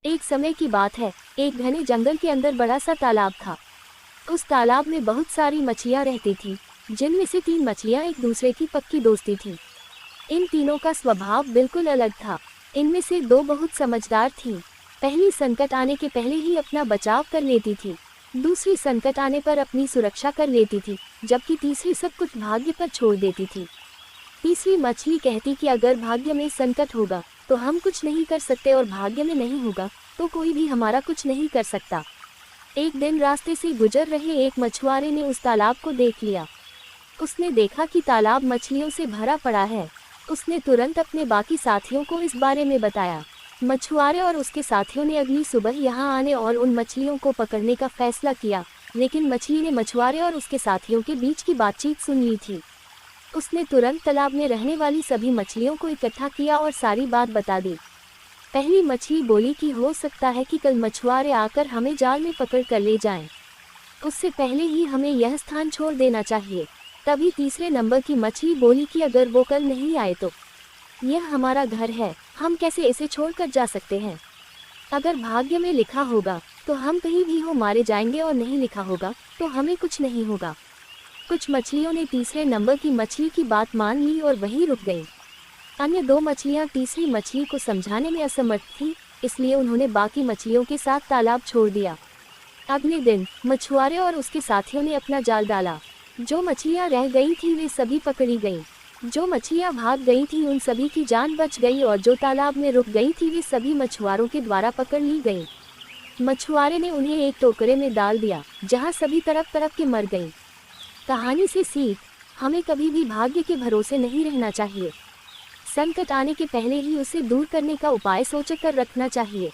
एक समय की बात है, एक घने जंगल के अंदर बड़ा सा तालाब था। उस तालाब में बहुत सारी मछलियां रहती थीं, जिनमें से 3 मछलियां एक दूसरे की पक्की दोस्ती थीं। इन तीनों का स्वभाव बिल्कुल अलग था। इनमें से 2 बहुत समझदार थीं। पहली संकट आने के पहले ही अपना बचाव कर लेती थी, दूसरी संकट आने पर अपनी सुरक्षा कर लेती थी, जबकि तीसरी सब कुछ भाग्य पर छोड़ देती थी। तीसरी मछली कहती कि अगर भाग्य में संकट होगा तो हम कुछ नहीं कर सकते और भाग्य में नहीं होगा तो कोई भी हमारा कुछ नहीं कर सकता। एक दिन रास्ते से गुजर रहे एक मछुआरे ने उस तालाब को देख लिया। उसने देखा कि तालाब मछलियों से भरा पड़ा है। उसने तुरंत अपने बाकी साथियों को इस बारे में बताया। मछुआरे और उसके साथियों ने अगली सुबह यहाँ आने और उन मछलियों को पकड़ने का फैसला किया, लेकिन मछली ने मछुआरे और उसके साथियों के बीच की बातचीत सुन ली थी। उसने तुरंत तालाब में रहने वाली सभी मछलियों को इकट्ठा किया और सारी बात बता दी। पहली मछली बोली कि हो सकता है कि कल मछुआरे आकर हमें जाल में पकड़ कर ले जाएं। उससे पहले ही हमें यह स्थान छोड़ देना चाहिए। तभी तीसरे नंबर की मछली बोली कि अगर वो कल नहीं आए तो यह हमारा घर है, हम कैसे इसे छोड़कर जा सकते हैं। अगर भाग्य में लिखा होगा तो हम कहीं भी हो मारे जाएंगे और नहीं लिखा होगा तो हमें कुछ नहीं होगा। कुछ मछलियों ने तीसरे नंबर की मछली की बात मान ली और वहीं रुक गईं। अन्य 2 मछलियां तीसरी मछली को समझाने में असमर्थ थीं, इसलिए उन्होंने बाकी मछलियों के साथ तालाब छोड़ दिया। अगले दिन मछुआरे और उसके साथियों ने अपना जाल डाला। जो मछलियां रह गई थीं वे सभी पकड़ी गईं। जो मछलियां भाग गई थीं उन सभी की जान बच गई और जो तालाब में रुक गई थी वे सभी मछुआरों के द्वारा पकड़ ली गईं। मछुआरे ने उन्हें एक टोकरे में डाल दिया, जहां सभी तड़प तड़प के मर गईं। कहानी से सीख, हमें कभी भी भाग्य के भरोसे नहीं रहना चाहिए। संकट आने के पहले ही उसे दूर करने का उपाय सोचकर रखना चाहिए।